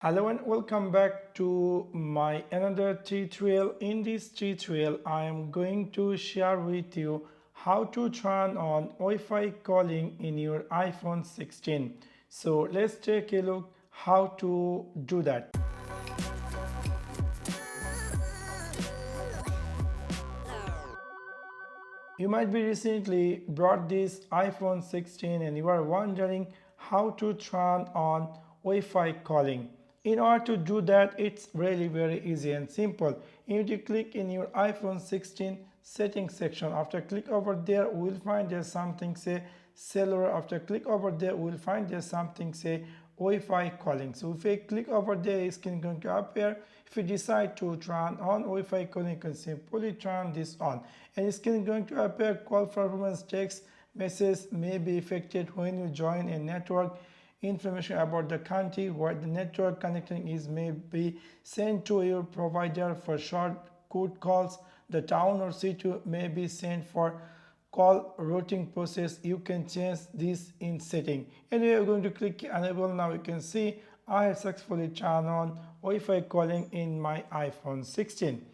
Hello and welcome back to my another tutorial. In this tutorial I am going to share with you how to turn on Wi-Fi calling in your iPhone 16. So let's take a look how to do that. You might be recently bought this iPhone 16 and you are wondering how to turn on Wi-Fi calling. In order to do that, it's really very easy and simple. You need to click in your iPhone 16 settings section. After click over there, we'll find there's something say cellular. After click over there, we'll find there's something say Wi-Fi calling. So if I click over there, it's going to appear. If you decide to turn on Wi-Fi calling, you can simply turn this on, and it's going to appear call performance text message may be affected when you join a network. Information about the country where the network connecting is may be sent to your provider for short code calls. The town or city may be sent for call routing process. You can change this in setting, and we are going to click enable. Now you can see I have successfully turned on Wi-Fi calling in my iPhone 16.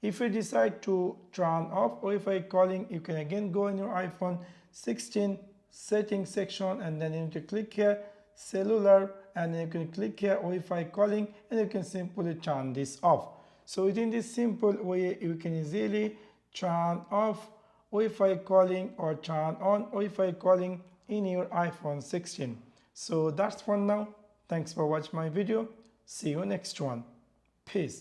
If you decide to turn off Wi-Fi calling, you can again go in your iPhone 16 settings section, and then you need to click here cellular, and then you can click here Wi-Fi calling, and you can simply turn this off. So within this simple way, you can easily turn off Wi-Fi calling or turn on Wi-Fi calling in your iPhone 16. So that's for now. Thanks for watching my video. See you next one. Peace.